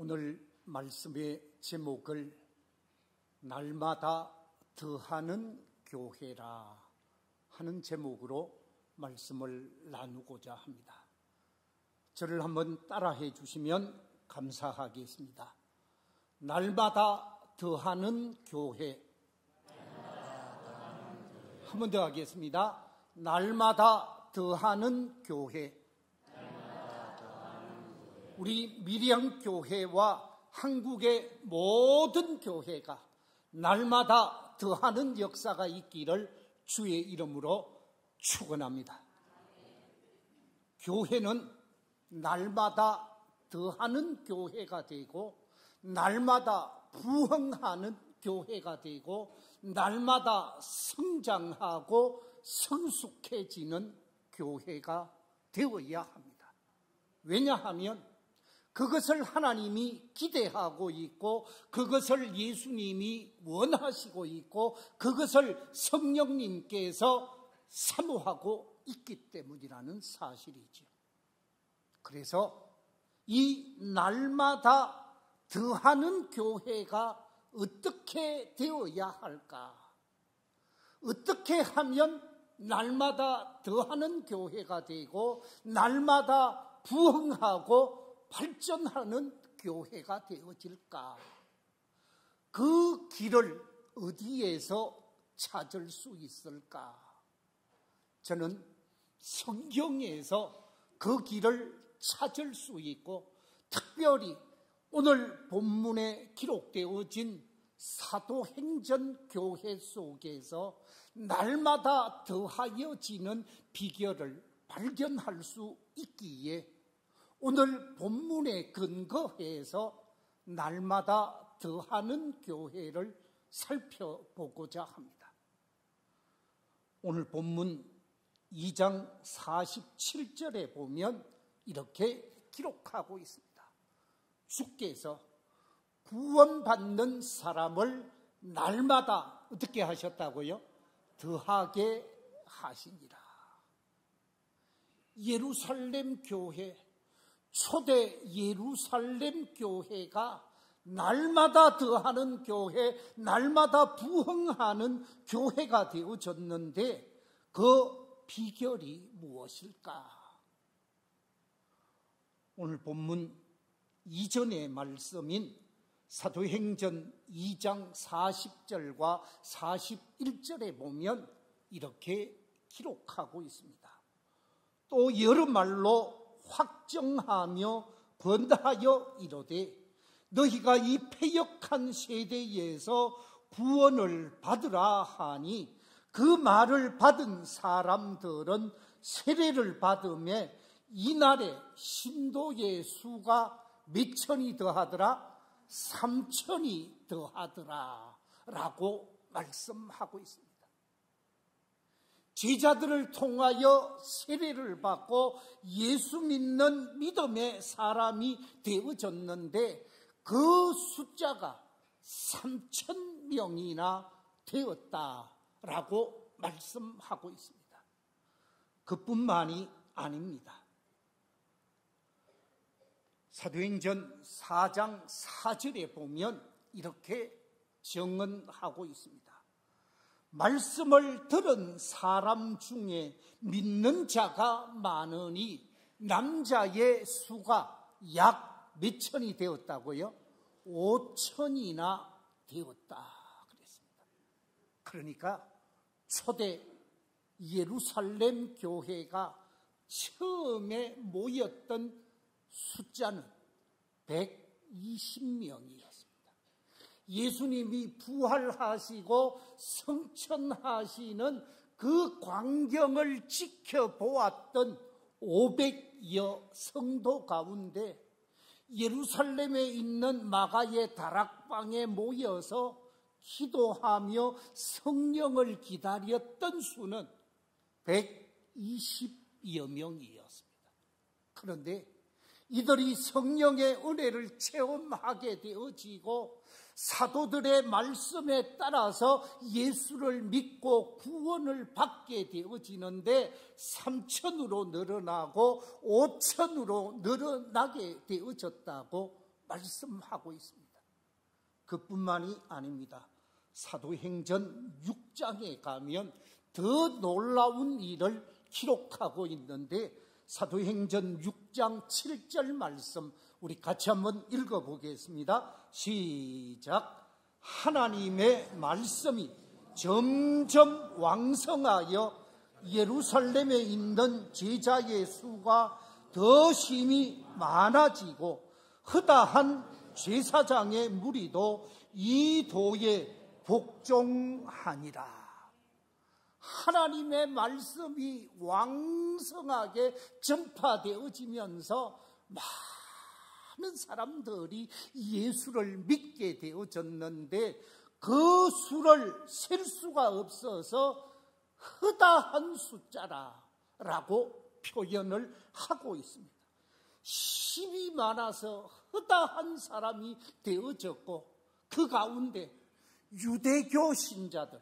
오늘 말씀의 제목을 날마다 더하는 교회라 하는 제목으로 말씀을 나누고자 합니다. 저를 한번 따라해 주시면 감사하겠습니다. 날마다 더하는 교회. 한 번 더 하겠습니다. 날마다 더하는 교회. 우리 밀양교회와 한국의 모든 교회가 날마다 더하는 역사가 있기를 주의 이름으로 축원합니다. 교회는 날마다 더하는 교회가 되고 날마다 부흥하는 교회가 되고 날마다 성장하고 성숙해지는 교회가 되어야 합니다. 왜냐하면 그것을 하나님이 기대하고 있고 그것을 예수님이 원하시고 있고 그것을 성령님께서 사모하고 있기 때문이라는 사실이죠. 그래서 이 날마다 더하는 교회가 어떻게 되어야 할까? 어떻게 하면 날마다 더하는 교회가 되고 날마다 부흥하고 발전하는 교회가 되어질까? 그 길을 어디에서 찾을 수 있을까? 저는 성경에서 그 길을 찾을 수 있고 특별히 오늘 본문에 기록되어진 사도행전 교회 속에서 날마다 더하여지는 비결을 발견할 수 있기에 오늘 본문에 근거해서 날마다 더하는 교회를 살펴보고자 합니다. 오늘 본문 2장 47절에 보면 이렇게 기록하고 있습니다. 주께서 구원받는 사람을 날마다 어떻게 하셨다고요? 더하게 하시니라. 예루살렘 교회, 초대 예루살렘 교회가 날마다 더하는 교회, 날마다 부흥하는 교회가 되어졌는데 그 비결이 무엇일까? 오늘 본문 이전의 말씀인 사도행전 2장 40절과 41절에 보면 이렇게 기록하고 있습니다. 또 여러 말로 확정하며 권하여 이르되 너희가 이 패역한 세대에서 구원을 받으라 하니 그 말을 받은 사람들은 세례를 받음에 이날에 신도의 수가 몇 천이 더하더라? 3천이 더하더라 라고 말씀하고 있습니다. 제자들을 통하여 세례를 받고 예수 믿는 믿음의 사람이 되어졌는데 그 숫자가 3천 명이나 되었다라고 말씀하고 있습니다. 그뿐만이 아닙니다. 사도행전 4장 4절에 보면 이렇게 증언하고 있습니다. 말씀을 들은 사람 중에 믿는 자가 많으니 남자의 수가 약 몇 천이 되었다고요? 5천이나 되었다 그랬습니다. 그러니까 초대 예루살렘 교회가 처음에 모였던 숫자는 120명이었습니다. 예수님이 부활하시고 성천하시는 그 광경을 지켜보았던 500여 성도 가운데 예루살렘에 있는 마가의 다락방에 모여서 기도하며 성령을 기다렸던 수는 120여 명이었습니다. 그런데 이들이 성령의 은혜를 체험하게 되어지고 사도들의 말씀에 따라서 예수를 믿고 구원을 받게 되어지는데 3천으로 늘어나고 5천으로 늘어나게 되어졌다고 말씀하고 있습니다. 그뿐만이 아닙니다. 사도행전 6장에 가면 더 놀라운 일을 기록하고 있는데 사도행전 6장 7절 말씀 우리 같이 한번 읽어보겠습니다. 시작. 하나님의 말씀이 점점 왕성하여 예루살렘에 있는 제자의 수가 더 심히 많아지고 허다한 제사장의 무리도 이 도에 복종하니라. 하나님의 말씀이 왕성하게 전파되어지면서 많은 사람들이 예수를 믿게 되어졌는데 그 수를 셀 수가 없어서 허다한 숫자라고 표현을 하고 있습니다. 힘이 많아서 허다한 사람이 되어졌고 그 가운데 유대교 신자들,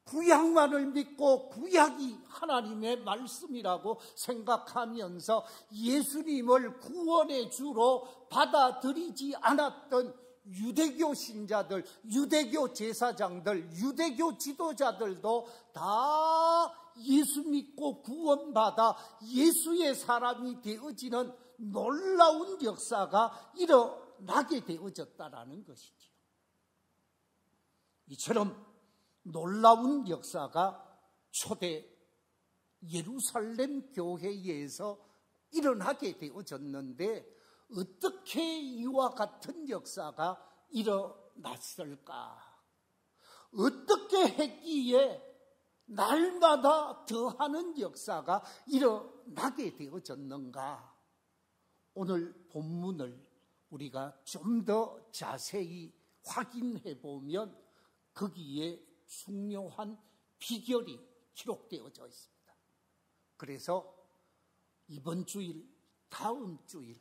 구약만을 믿고 구약이 하나님의 말씀이라고 생각하면서 예수님을 구원의 주로 받아들이지 않았던 유대교 신자들, 유대교 제사장들, 유대교 지도자들도 다 예수 믿고 구원받아 예수의 사람이 되어지는 놀라운 역사가 일어나게 되어졌다라는 것이죠. 이처럼 놀라운 역사가 초대 예루살렘 교회에서 일어나게 되어졌는데 어떻게 이와 같은 역사가 일어났을까? 어떻게 했기에 날마다 더하는 역사가 일어나게 되어졌는가? 오늘 본문을 우리가 좀 더 자세히 확인해 보면 거기에 중요한 비결이 기록되어져 있습니다. 그래서 이번 주일, 다음 주일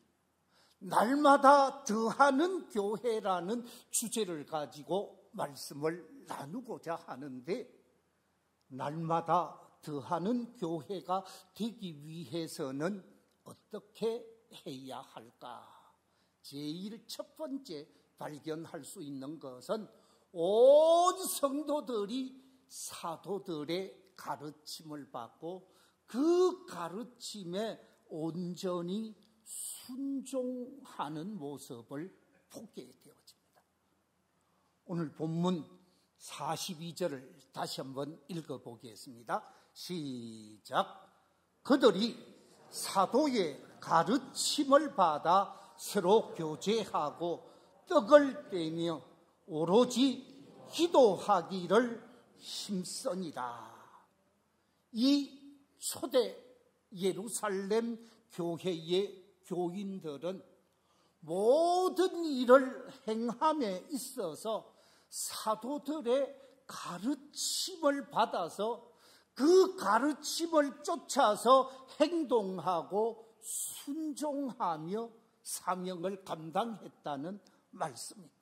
날마다 더하는 교회라는 주제를 가지고 말씀을 나누고자 하는데 날마다 더하는 교회가 되기 위해서는 어떻게 해야 할까? 제일 첫 번째 발견할 수 있는 것은 온 성도들이 사도들의 가르침을 받고 그 가르침에 온전히 순종하는 모습을 보게 되어집니다. 오늘 본문 42절을 다시 한번 읽어보겠습니다. 시작. 그들이 사도의 가르침을 받아 서로 교제하고 떡을 떼며 오로지 기도하기를 힘쓰니라. 이 초대 예루살렘 교회의 교인들은 모든 일을 행함에 있어서 사도들의 가르침을 받아서 그 가르침을 쫓아서 행동하고 순종하며 사명을 감당했다는 말씀입니다.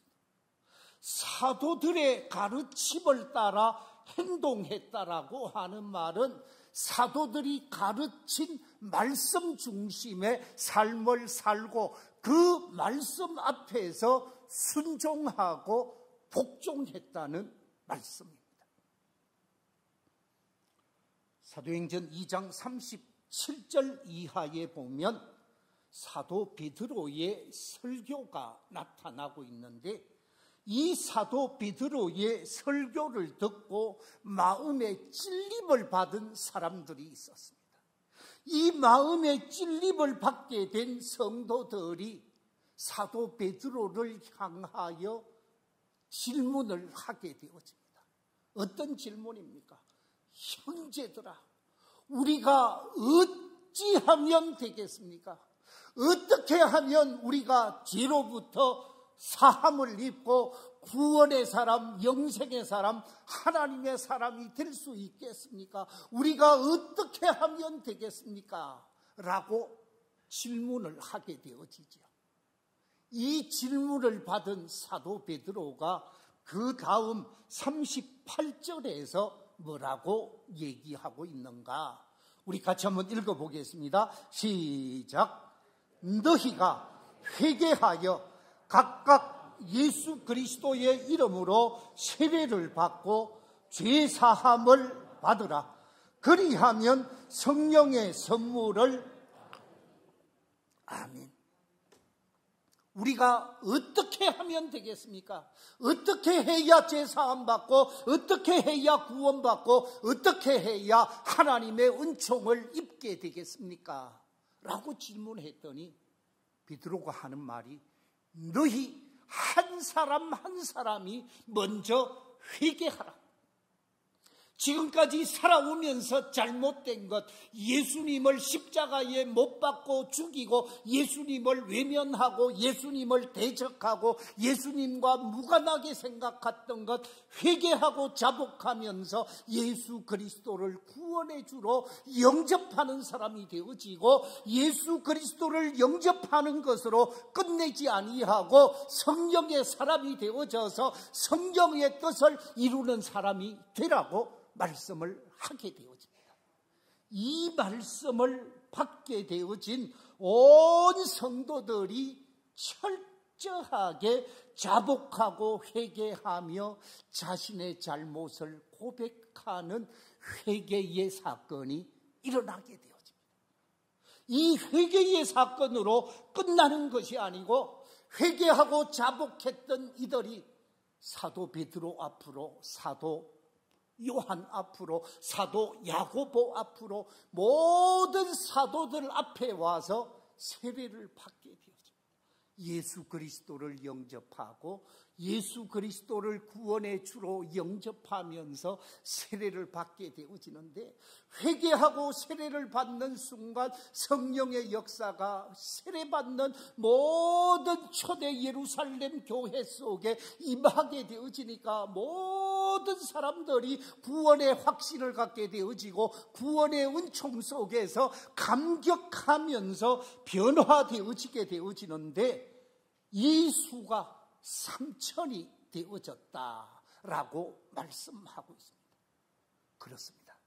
사도들의 가르침을 따라 행동했다라고 하는 말은 사도들이 가르친 말씀 중심의 삶을 살고 그 말씀 앞에서 순종하고 복종했다는 말씀입니다. 사도행전 2장 37절 이하에 보면 사도 베드로의 설교가 나타나고 있는데 이 사도 베드로의 설교를 듣고 마음의 찔림을 받은 사람들이 있었습니다. 이 마음의 찔림을 받게 된 성도들이 사도 베드로를 향하여 질문을 하게 되어집니다. 어떤 질문입니까? 형제들아, 우리가 어찌하면 되겠습니까? 어떻게 하면 우리가 죄로부터 사함을 입고 구원의 사람, 영생의 사람, 하나님의 사람이 될 수 있겠습니까? 우리가 어떻게 하면 되겠습니까? 라고 질문을 하게 되어지죠. 이 질문을 받은 사도 베드로가 그 다음 38절에서 뭐라고 얘기하고 있는가? 우리 같이 한번 읽어보겠습니다. 시작. 너희가 회개하여 각각 예수 그리스도의 이름으로 세례를 받고 죄 사함을 받으라. 그리하면 성령의 선물을 아멘. 우리가 어떻게 하면 되겠습니까? 어떻게 해야 죄 사함 받고, 어떻게 해야 구원 받고, 어떻게 해야 하나님의 은총을 입게 되겠습니까? 라고 질문했더니 베드로가 하는 말이, 너희 한 사람 한 사람이 먼저 회개하라. 지금까지 살아오면서 잘못된 것, 예수님을 십자가에 못 박고 죽이고, 예수님을 외면하고, 예수님을 대적하고, 예수님과 무관하게 생각했던 것 회개하고 자복하면서 예수 그리스도를 구원해 주러 영접하는 사람이 되어지고, 예수 그리스도를 영접하는 것으로 끝내지 아니하고 성령의 사람이 되어져서 성령의 뜻을 이루는 사람이 되라고 말씀을 하게 되어집니다. 이 말씀을 받게 되어진 온 성도들이 철저하게 자복하고 회개하며 자신의 잘못을 고백하는 회개의 사건이 일어나게 되어집니다. 이 회개의 사건으로 끝나는 것이 아니고, 회개하고 자복했던 이들이 사도 베드로 앞으로, 사도 요한 앞으로, 사도 야고보 앞으로, 모든 사도들 앞에 와서 세례를 받게 되어집니다. 예수 그리스도를 영접하고 예수 그리스도를 구원의 주로 영접하면서 세례를 받게 되어지는데, 회개하고 세례를 받는 순간 성령의 역사가 세례받는 모든 초대 예루살렘 교회 속에 임하게 되어지니까 모든 사람들이 구원의 확신을 갖게 되어지고, 구원의 은총 속에서 감격하면서 변화되어지게 되어지는데, 이 수가 3,000이 되어졌다라고 말씀하고 있습니다. 그렇습니다.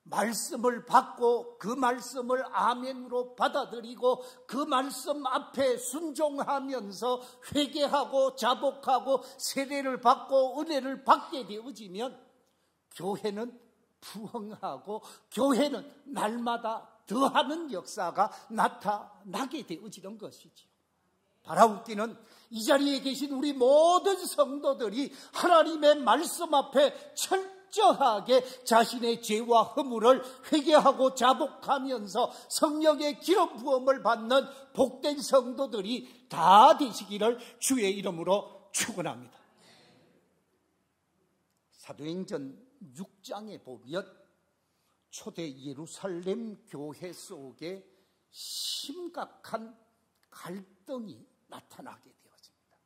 말씀을 받고 그 말씀을 아멘으로 받아들이고 그 말씀 앞에 순종하면서 회개하고 자복하고 세례를 받고 은혜를 받게 되어지면 교회는 부흥하고 교회는 날마다 더하는 역사가 나타나게 되어지는 것이지요. 바라옵기는 이 자리에 계신 우리 모든 성도들이 하나님의 말씀 앞에 철저하게 자신의 죄와 허물을 회개하고 자복하면서 성령의 기름 부음을 받는 복된 성도들이 다 되시기를 주의 이름으로 축원합니다. 사도행전 6장에 보면 초대 예루살렘 교회 속에 심각한 갈등이 나타나게 되어집니다.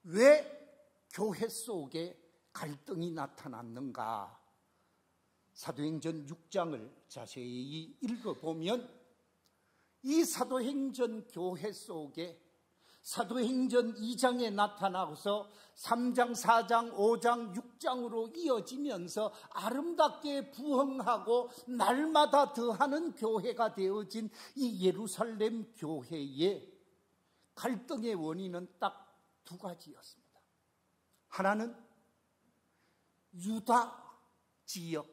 왜 교회 속에 갈등이 나타났는가? 사도행전 6장을 자세히 읽어보면 이 사도행전 교회 속에 사도행전 2장에 나타나서 3장, 4장, 5장, 6장으로 이어지면서 아름답게 부흥하고 날마다 더하는 교회가 되어진 이 예루살렘 교회의 갈등의 원인은 딱 두 가지였습니다. 하나는 유다 지역,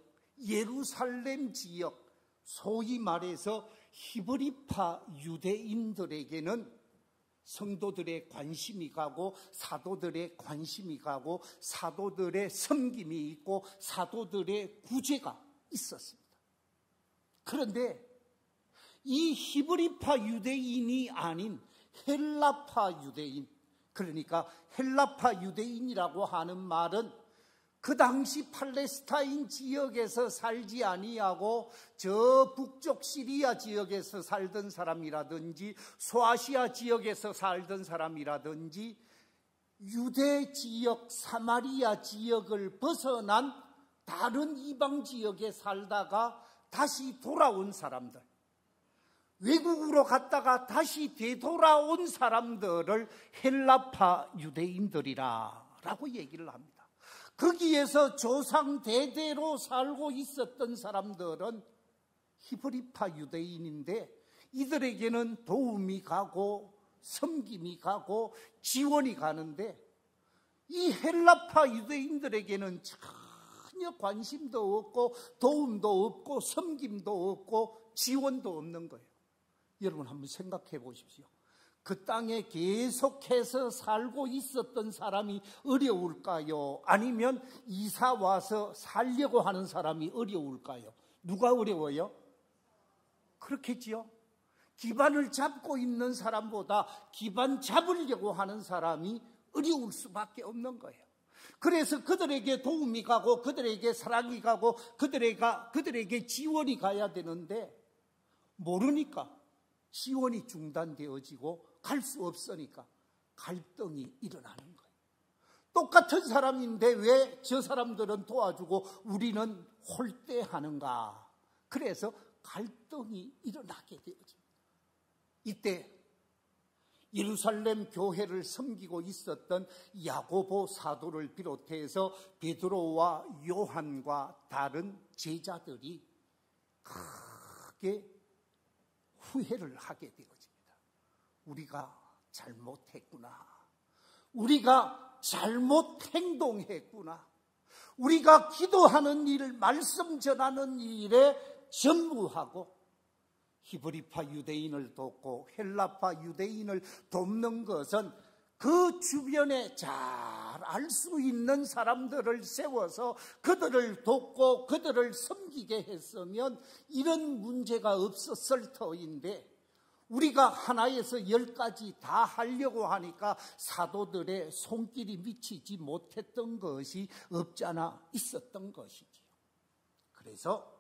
예루살렘 지역, 소위 말해서 히브리파 유대인들에게는 성도들의 관심이 가고 사도들의 관심이 가고 사도들의 섬김이 있고 사도들의 구제가 있었습니다. 그런데 이 히브리파 유대인이 아닌 헬라파 유대인, 그러니까 헬라파 유대인이라고 하는 말은 그 당시 팔레스타인 지역에서 살지 아니하고 저 북쪽 시리아 지역에서 살던 사람이라든지 소아시아 지역에서 살던 사람이라든지 유대 지역, 사마리아 지역을 벗어난 다른 이방 지역에 살다가 다시 돌아온 사람들, 외국으로 갔다가 다시 되돌아온 사람들을 헬라파 유대인들이라고 얘기를 합니다. 거기에서 조상 대대로 살고 있었던 사람들은 히브리파 유대인인데 이들에게는 도움이 가고 섬김이 가고 지원이 가는데 이 헬라파 유대인들에게는 전혀 관심도 없고 도움도 없고 섬김도 없고 지원도 없는 거예요. 여러분 한번 생각해 보십시오. 그 땅에 계속해서 살고 있었던 사람이 어려울까요? 아니면 이사 와서 살려고 하는 사람이 어려울까요? 누가 어려워요? 그렇겠지요. 기반을 잡고 있는 사람보다 기반 잡으려고 하는 사람이 어려울 수밖에 없는 거예요. 그래서 그들에게 도움이 가고 그들에게 사랑이 가고 그들에게 지원이 가야 되는데 모르니까 지원이 중단되어지고 갈 수 없으니까 갈등이 일어나는 거예요. 똑같은 사람인데 왜 저 사람들은 도와주고 우리는 홀대하는가? 그래서 갈등이 일어나게 되어집니다. 이때 예루살렘 교회를 섬기고 있었던 야고보 사도를 비롯해서 베드로와 요한과 다른 제자들이 크게 후회를 하게 되어집니다. 우리가 잘못했구나. 우리가 잘못 행동했구나. 우리가 기도하는 일, 말씀 전하는 일에 전무하고 히브리파 유대인을 돕고 헬라파 유대인을 돕는 것은 그 주변에 잘 알 수 있는 사람들을 세워서 그들을 돕고 그들을 섬기게 했으면 이런 문제가 없었을 터인데 우리가 하나에서 10가지 다 하려고 하니까 사도들의 손길이 미치지 못했던 것이 없잖아 있었던 것이지요. 그래서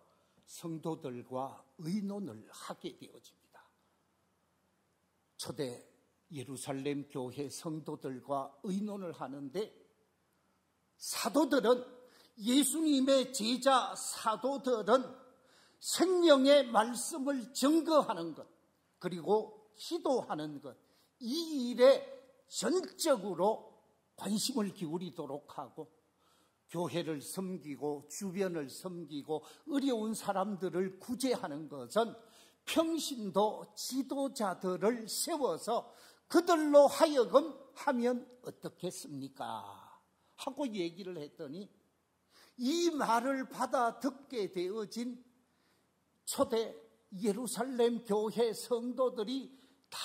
성도들과 의논을 하게 되어집니다. 초대 예루살렘 교회 성도들과 의논을 하는데 사도들은 예수님의 제자 사도들은 생명의 말씀을 증거하는 것 그리고 기도하는 것 이 일에 전적으로 관심을 기울이도록 하고 교회를 섬기고 주변을 섬기고 어려운 사람들을 구제하는 것은 평신도 지도자들을 세워서 그들로 하여금 하면 어떻겠습니까? 하고 얘기를 했더니 이 말을 받아 듣게 되어진 초대 예루살렘 교회 성도들이 다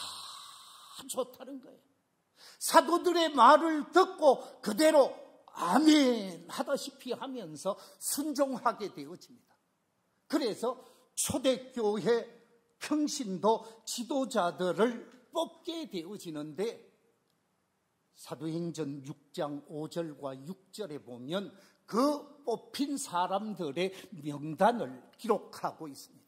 좋다는 거예요. 사도들의 말을 듣고 그대로 아멘 하다시피 하면서 순종하게 되어집니다. 그래서 초대교회 평신도 지도자들을 뽑게 되어지는데 사도행전 6장 5절과 6절에 보면 그 뽑힌 사람들의 명단을 기록하고 있습니다.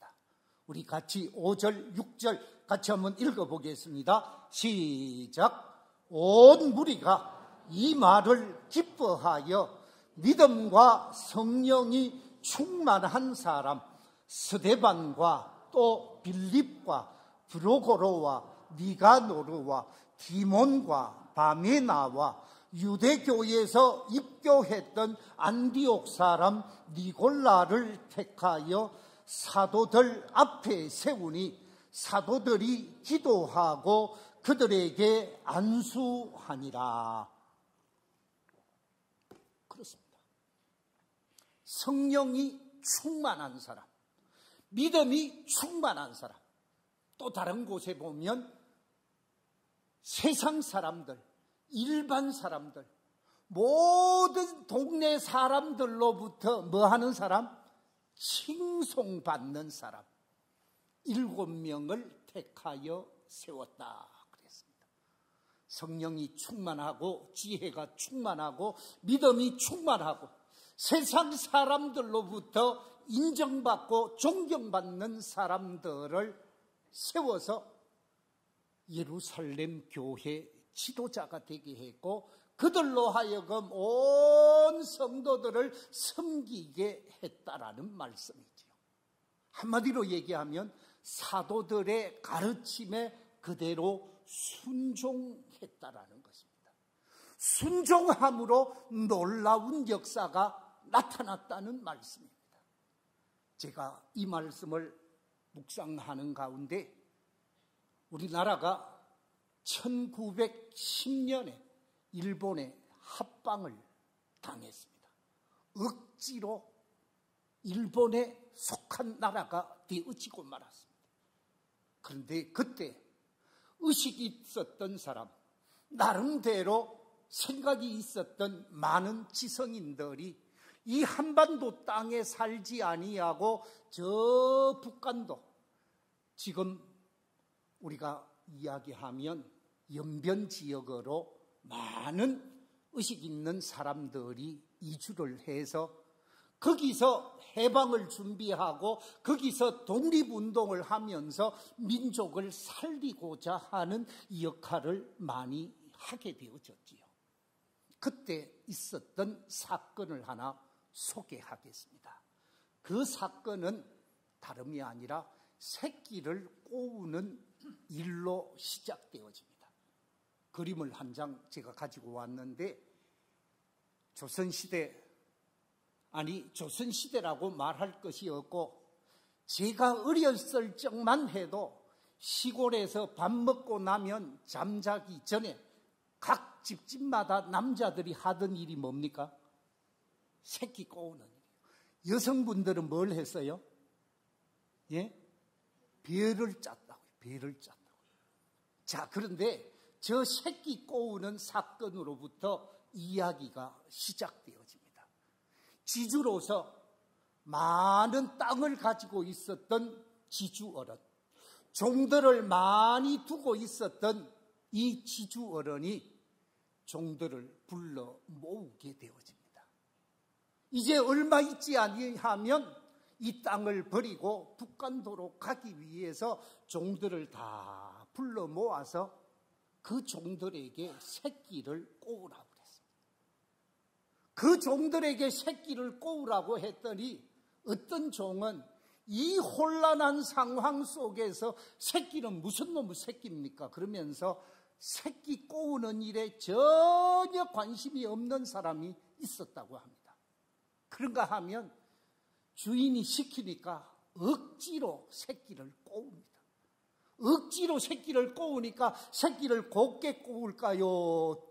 우리 같이 5절, 6절 같이 한번 읽어보겠습니다. 시작. 온 무리가 이 말을 기뻐하여 믿음과 성령이 충만한 사람 스데반과 또 빌립과 브로고로와 니가노르와 디몬과 바메나와 유대교에서 입교했던 안디옥 사람 니골라를 택하여 사도들 앞에 세우니 사도들이 기도하고 그들에게 안수하니라. 그렇습니다. 성령이 충만한 사람, 믿음이 충만한 사람, 또 다른 곳에 보면 세상 사람들, 일반 사람들, 모든 동네 사람들로부터 뭐 하는 사람? 칭송받는 사람 7명을 택하여 세웠다 그랬습니다. 성령이 충만하고 지혜가 충만하고 믿음이 충만하고 세상 사람들로부터 인정받고 존경받는 사람들을 세워서 예루살렘 교회 지도자가 되게 했고 그들로 하여금 온 성도들을 섬기게 했다라는 말씀이죠. 한마디로 얘기하면 사도들의 가르침에 그대로 순종했다라는 것입니다. 순종함으로 놀라운 역사가 나타났다는 말씀입니다. 제가 이 말씀을 묵상하는 가운데 우리나라가 1910년에 일본에 합방을 당했습니다. 억지로 일본에 속한 나라가 되어지고 말았습니다. 그런데 그때 의식이 있었던 사람, 나름대로 생각이 있었던 많은 지성인들이 이 한반도 땅에 살지 아니하고 저 북한도, 지금 우리가 이야기하면 연변 지역으로 많은 의식 있는 사람들이 이주를 해서 거기서 해방을 준비하고 거기서 독립운동을 하면서 민족을 살리고자 하는 역할을 많이 하게 되어졌지요. 그때 있었던 사건을 하나 소개하겠습니다. 그 사건은 다름이 아니라 새끼를 꼬우는 일로 시작되어집니다. 그림을 한 장 제가 가지고 왔는데, 조선시대라고 말할 것이 없고, 제가 어렸을 적만 해도 시골에서 밥 먹고 나면 잠자기 전에 각 집집마다 남자들이 하던 일이 뭡니까? 새끼 꼬우는 일이에요. 여성분들은 뭘 했어요? 예? 배를 짰다고요. 배를 짰다고요. 자, 그런데 저 새끼 꼬우는 사건으로부터 이야기가 시작되어집니다. 지주로서 많은 땅을 가지고 있었던 지주어른, 종들을 많이 두고 있었던 이 지주어른이 종들을 불러 모으게 되어집니다. 이제 얼마 있지 아니하면 이 땅을 버리고 북한도로 가기 위해서 종들을 다 불러 모아서 그 종들에게 새끼를 꼬우라고 그랬습니다. 그 종들에게 새끼를 꼬우라고 했더니 어떤 종은 이 혼란한 상황 속에서 새끼는 무슨 놈의 새끼입니까? 그러면서 새끼 꼬우는 일에 전혀 관심이 없는 사람이 있었다고 합니다. 그런가 하면 주인이 시키니까 억지로 새끼를 꼬웁니다. 억지로 새끼를 꼬우니까 새끼를 곱게 꼬울까요?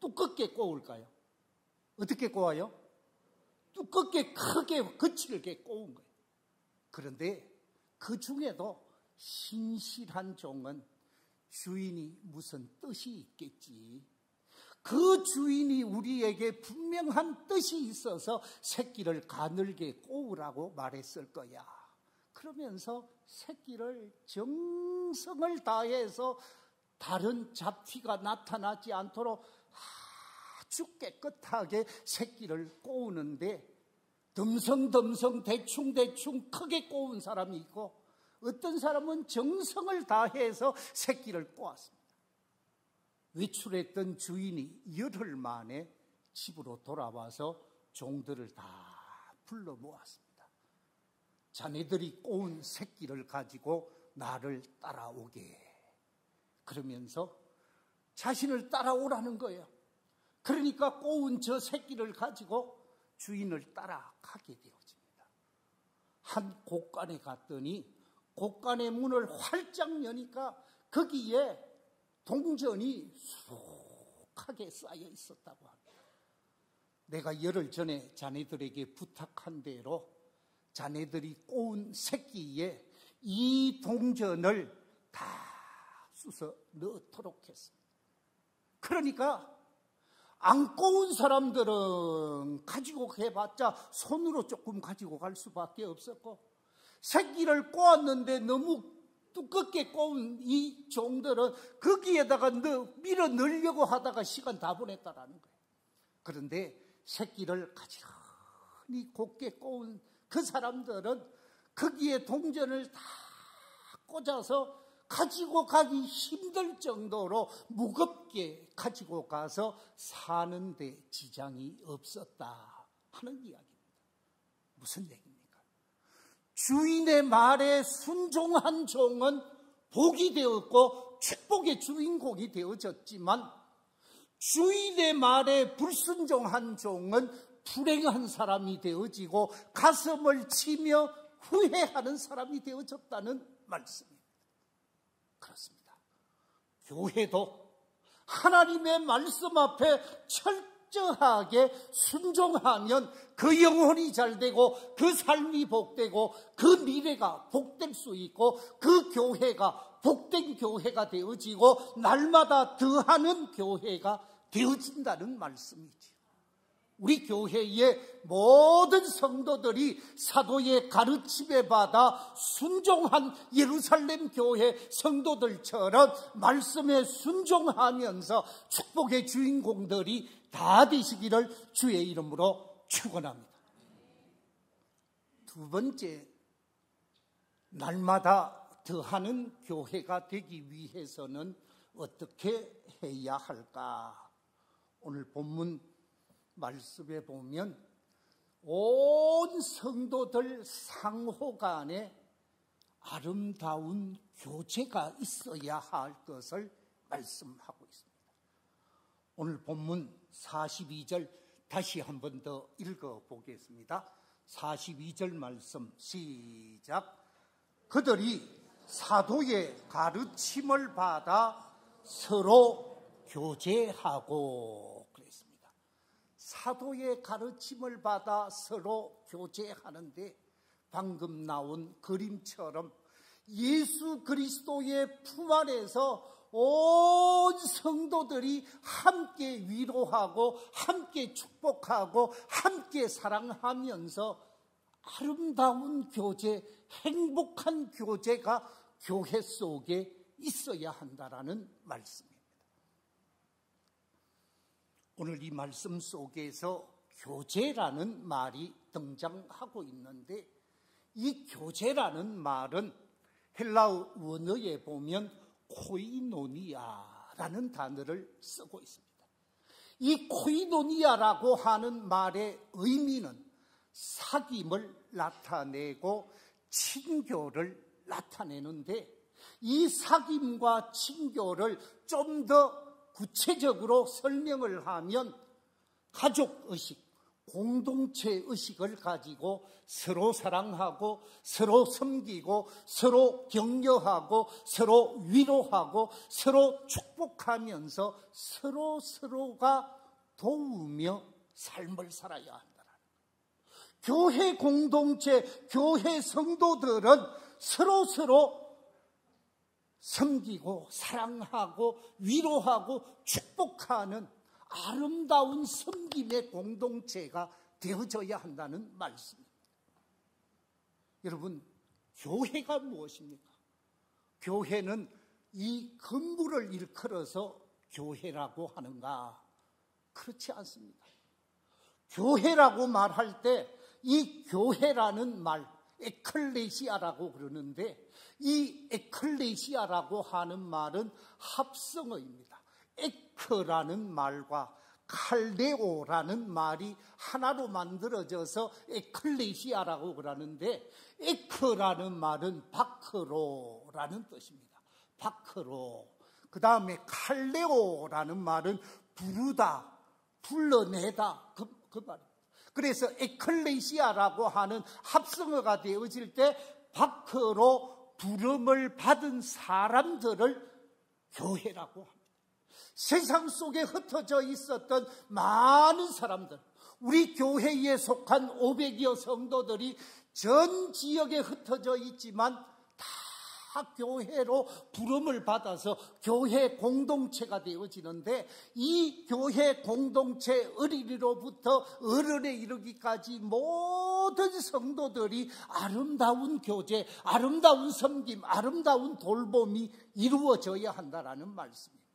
두껍게 꼬울까요? 어떻게 꼬아요? 두껍게 크게 거칠게 꼬운 거예요. 그런데 그 중에도 신실한 종은 주인이 무슨 뜻이 있겠지. 그 주인이 우리에게 분명한 뜻이 있어서 새끼를 가늘게 꼬우라고 말했을 거야. 그러면서 새끼를 정성을 다해서 다른 잡티가 나타나지 않도록 아주 깨끗하게 새끼를 꼬우는데, 덤성덤성 대충대충 크게 꼬운 사람이 있고, 어떤 사람은 정성을 다해서 새끼를 꼬았습니다. 외출했던 주인이 열흘 만에 집으로 돌아와서 종들을 다 불러 모았습니다. 자네들이 꼬운 새끼를 가지고 나를 따라오게. 그러면서 자신을 따라오라는 거예요. 그러니까 꼬운 저 새끼를 가지고 주인을 따라가게 되어집니다. 한 곳간에 갔더니 곳간의 문을 활짝 여니까 거기에 동전이 수북하게 쌓여 있었다고 합니다. 내가 열흘 전에 자네들에게 부탁한 대로 자네들이 꼬운 새끼에 이 동전을 다 쑤서 넣도록 했습니다. 그러니까 안 꼬운 사람들은 가지고 해봤자 손으로 조금 가지고 갈 수밖에 없었고, 새끼를 꼬았는데 너무 두껍게 꼬운 이 종들은 거기에다가 밀어 넣으려고 하다가 시간 다 보냈다라는 거예요. 그런데 새끼를 가지런히 곱게 꼬운 그 사람들은 거기에 동전을 다 꽂아서 가지고 가기 힘들 정도로 무겁게 가지고 가서 사는데 지장이 없었다 하는 이야기입니다. 무슨 얘기입니까? 주인의 말에 순종한 종은 복이 되었고 축복의 주인공이 되어졌지만, 주인의 말에 불순종한 종은 불행한 사람이 되어지고 가슴을 치며 후회하는 사람이 되어졌다는 말씀입니다. 그렇습니다. 교회도 하나님의 말씀 앞에 철저하게 순종하면 그 영혼이 잘되고 그 삶이 복되고 그 미래가 복될 수 있고 그 교회가 복된 교회가 되어지고 날마다 더하는 교회가 되어진다는 말씀이지요. 우리 교회의 모든 성도들이 사도의 가르침에 받아 순종한 예루살렘 교회 성도들처럼 말씀에 순종하면서 축복의 주인공들이 다 되시기를 주의 이름으로 축원합니다. 두 번째, 날마다 더하는 교회가 되기 위해서는 어떻게 해야 할까? 오늘 본문 말씀에 보면 온 성도들 상호 간에 아름다운 교제가 있어야 할 것을 말씀하고 있습니다. 오늘 본문 42절 다시 한 번 더 읽어보겠습니다. 42절 말씀 시작. 그들이 사도의 가르침을 받아 서로 교제하고 그랬습니다. 사도의 가르침을 받아 서로 교제하는데 방금 나온 그림처럼 예수 그리스도의 품 안에서 온 성도들이 함께 위로하고 함께 축복하고 함께 사랑하면서 아름다운 교제, 행복한 교제가 교회 속에 있어야 한다라는 말씀입니다. 오늘 이 말씀 속에서 교제라는 말이 등장하고 있는데 이 교제라는 말은 헬라어 원어에 보면 코이노니아라는 단어를 쓰고 있습니다. 이 코이노니아라고 하는 말의 의미는 사귐을 나타내고 친교를 나타내는데 이 사귐과 친교를 좀 더 구체적으로 설명을 하면 가족의식, 공동체의식을 가지고 서로 사랑하고 서로 섬기고 서로 격려하고 서로 위로하고 서로 축복하면서 서로가 도우며 삶을 살아야 한다. 교회 공동체, 교회 성도들은 서로 섬기고 사랑하고 위로하고 축복하는 아름다운 섬김의 공동체가 되어져야 한다는 말씀입니다. 여러분, 교회가 무엇입니까? 교회는 이 건물을 일컬어서 교회라고 하는가? 그렇지 않습니다. 교회라고 말할 때 이 교회라는 말, 에클레시아라고 그러는데 이 에클레시아라고 하는 말은 합성어입니다. 에크라는 말과 칼레오라는 말이 하나로 만들어져서 에클레시아라고 그러는데 에크라는 말은 바크로라는 뜻입니다. 바크로. 그 다음에 칼레오라는 말은 부르다, 불러내다 그 말입니다. 그래서 에클레시아라고 하는 합성어가 되어질 때 바크로 부름을 받은 사람들을 교회라고 합니다. 세상 속에 흩어져 있었던 많은 사람들, 우리 교회에 속한 500여 성도들이 전 지역에 흩어져 있지만 다 교회로 부름을 받아서 교회 공동체가 되어지는데 이 교회 공동체 어린이로부터 어른에 이르기까지 모든 성도들이 아름다운 교제, 아름다운 섬김, 아름다운 돌봄이 이루어져야 한다라는 말씀입니다.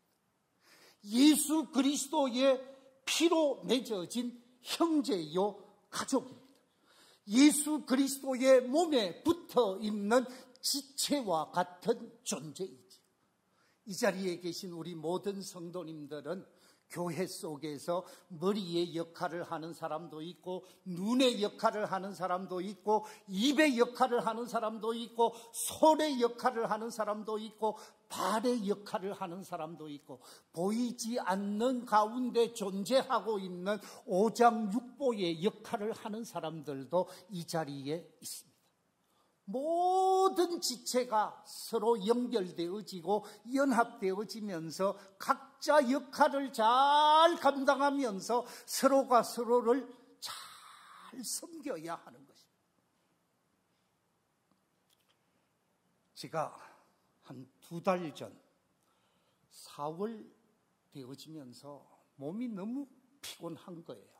예수 그리스도의 피로 맺어진 형제요 가족입니다. 예수 그리스도의 몸에 붙어 있는 지체와 같은 존재이지. 이 자리에 계신 우리 모든 성도님들은 교회 속에서 머리의 역할을 하는 사람도 있고 눈의 역할을 하는 사람도 있고 입의 역할을 하는 사람도 있고 손의 역할을 하는 사람도 있고 발의 역할을 하는 사람도 있고 보이지 않는 가운데 존재하고 있는 오장육부의 역할을 하는 사람들도 이 자리에 있습니다. 모든 지체가 서로 연결되어지고 연합되어지면서 각자 역할을 잘 감당하면서 서로가 서로를 잘 섬겨야 하는 것입니다. 제가 한 2달 전 4월 되어지면서 몸이 너무 피곤한 거예요.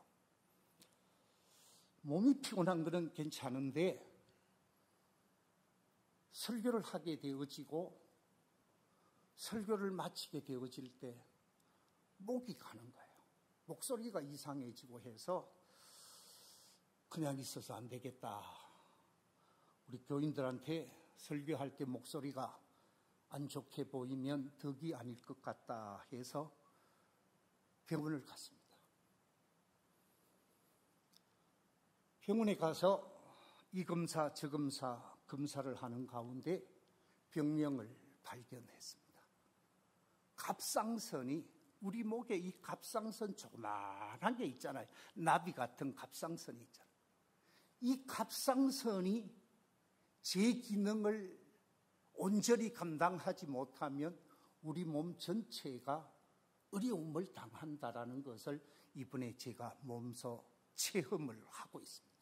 몸이 피곤한 거는 괜찮은데 설교를 하게 되어지고 설교를 마치게 되어질 때 목이 가는 거예요. 목소리가 이상해지고 해서 그냥 있어서 안 되겠다. 우리 교인들한테 설교할 때 목소리가 안 좋게 보이면 덕이 아닐 것 같다 해서 병원을 갔습니다. 병원에 가서 이 검사 저 검사 검사를 하는 가운데 병명을 발견했습니다. 갑상선이 우리 목에 이 갑상선 조그만한 게 있잖아요. 나비 같은 갑상선이 있잖아요. 이 갑상선이 제 기능을 온전히 감당하지 못하면 우리 몸 전체가 어려움을 당한다라는 것을 이번에 제가 몸소 체험을 하고 있습니다.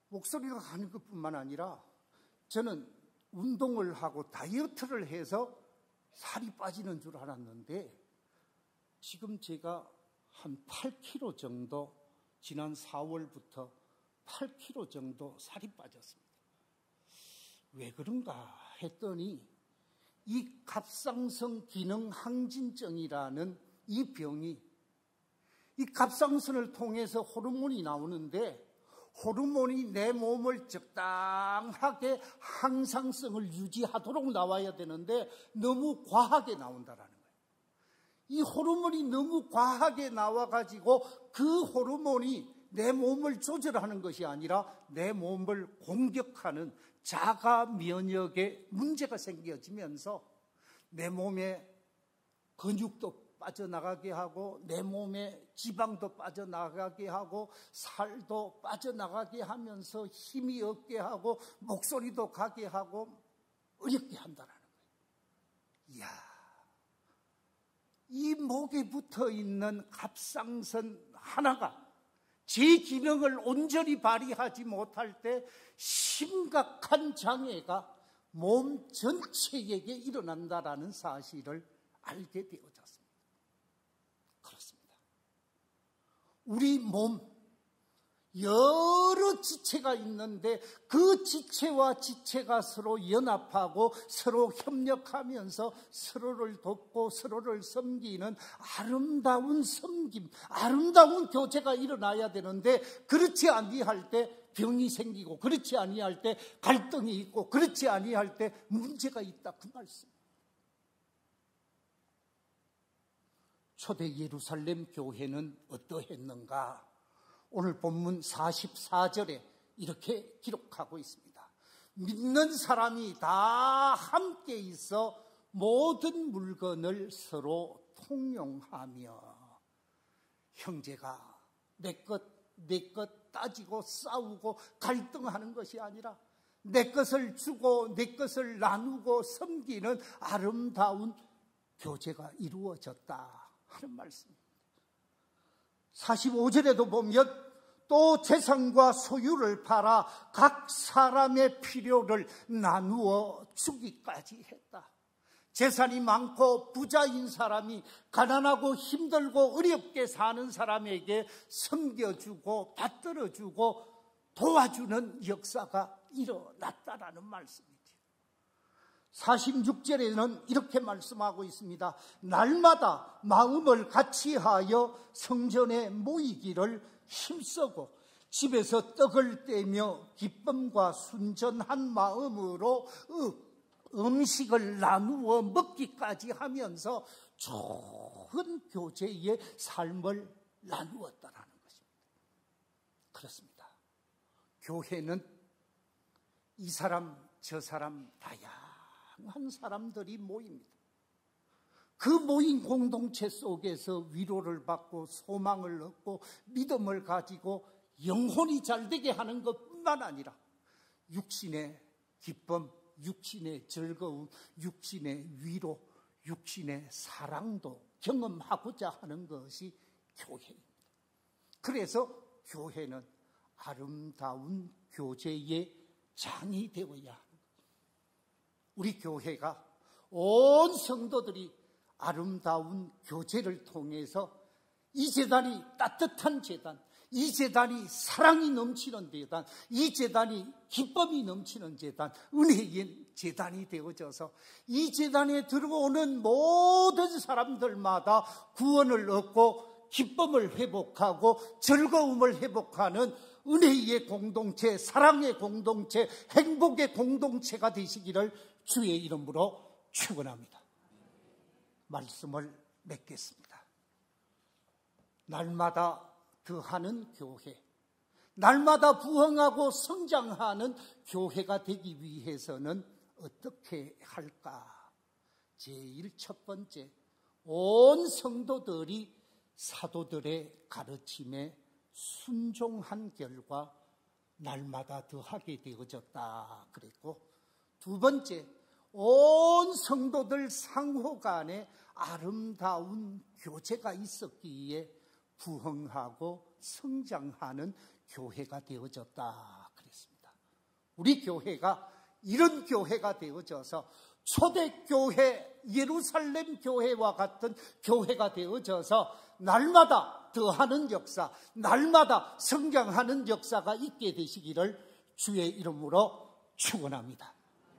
목소리가 가는 것뿐만 아니라 저는 운동을 하고 다이어트를 해서 살이 빠지는 줄 알았는데 지금 제가 한 8kg 정도 지난 4월부터 8kg 정도 살이 빠졌습니다. 왜 그런가 했더니 이 갑상선 기능 항진증이라는 이 병이 이 갑상선을 통해서 호르몬이 나오는데 호르몬이 내 몸을 적당하게 항상성을 유지하도록 나와야 되는데 너무 과하게 나온다라는 거예요. 이 호르몬이 너무 과하게 나와가지고 그 호르몬이 내 몸을 조절하는 것이 아니라 내 몸을 공격하는 자가 면역에 문제가 생겨지면서 내 몸에 근육도 빠져나가게 하고 내 몸에 지방도 빠져나가게 하고 살도 빠져나가게 하면서 힘이 없게 하고 목소리도 가게 하고 어렵게 한다는 거예요. 이야, 이 목에 붙어 있는 갑상선 하나가 제 기능을 온전히 발휘하지 못할 때 심각한 장애가 몸 전체에게 일어난다라는 사실을 알게 되어졌습니다. 그렇습니다. 우리 몸 여러 지체가 있는데 그 지체와 지체가 서로 연합하고 서로 협력하면서 서로를 돕고 서로를 섬기는 아름다운 섬김, 아름다운 교제가 일어나야 되는데 그렇지 아니할 때 병이 생기고 그렇지 아니할 때 갈등이 있고 그렇지 아니할 때 문제가 있다 그 말씀. 초대 예루살렘 교회는 어떠했는가? 오늘 본문 44절에 이렇게 기록하고 있습니다. 믿는 사람이 다 함께 있어 모든 물건을 서로 통용하며 형제가 내 것 따지고 싸우고 갈등하는 것이 아니라 내 것을 주고 내 것을 나누고 섬기는 아름다운 교제가 이루어졌다 하는 말씀입니다. 45절에도 보면 또 재산과 소유를 팔아 각 사람의 필요를 나누어 주기까지 했다. 재산이 많고 부자인 사람이 가난하고 힘들고 어렵게 사는 사람에게 섬겨주고 받들어주고 도와주는 역사가 일어났다라는 말씀이죠. 46절에는 이렇게 말씀하고 있습니다. 날마다 마음을 같이하여 성전에 모이기를 힘쓰고 집에서 떡을 떼며 기쁨과 순전한 마음으로 음식을 나누어 먹기까지 하면서 좋은 교제의 삶을 나누었다라는 것입니다. 그렇습니다. 교회는 이 사람 저 사람 다양한 사람들이 모입니다. 그 모인 공동체 속에서 위로를 받고 소망을 얻고 믿음을 가지고 영혼이 잘되게 하는 것뿐만 뿐만 아니라 육신의 기쁨, 육신의 즐거움, 육신의 위로, 육신의 사랑도 경험하고자 하는 것이 교회입니다. 그래서 교회는 아름다운 교제의 장이 되어야 하는 거예요. 우리 교회가 온 성도들이 아름다운 교제를 통해서 이 제단이 따뜻한 제단, 이 제단이 사랑이 넘치는 제단, 이 제단이 기쁨이 넘치는 제단, 은혜의 제단이 되어져서 이 제단에 들어오는 모든 사람들마다 구원을 얻고 기쁨을 회복하고 즐거움을 회복하는 은혜의 공동체, 사랑의 공동체, 행복의 공동체가 되시기를 주의 이름으로 축원합니다. 말씀을 맺겠습니다. 날마다 더하는 교회, 날마다 부흥하고 성장하는 교회가 되기 위해서는 어떻게 할까? 제일 첫 번째, 온 성도들이 사도들의 가르침에 순종한 결과 날마다 더하게 되어졌다 그랬고, 두 번째, 온 성도들 상호 간에 아름다운 교제가 있었기에 부흥하고 성장하는 교회가 되어졌다 그랬습니다. 우리 교회가 이런 교회가 되어져서 초대교회, 예루살렘 교회와 같은 교회가 되어져서 날마다 더하는 역사, 날마다 성장하는 역사가 있게 되시기를 주의 이름으로 축원합니다.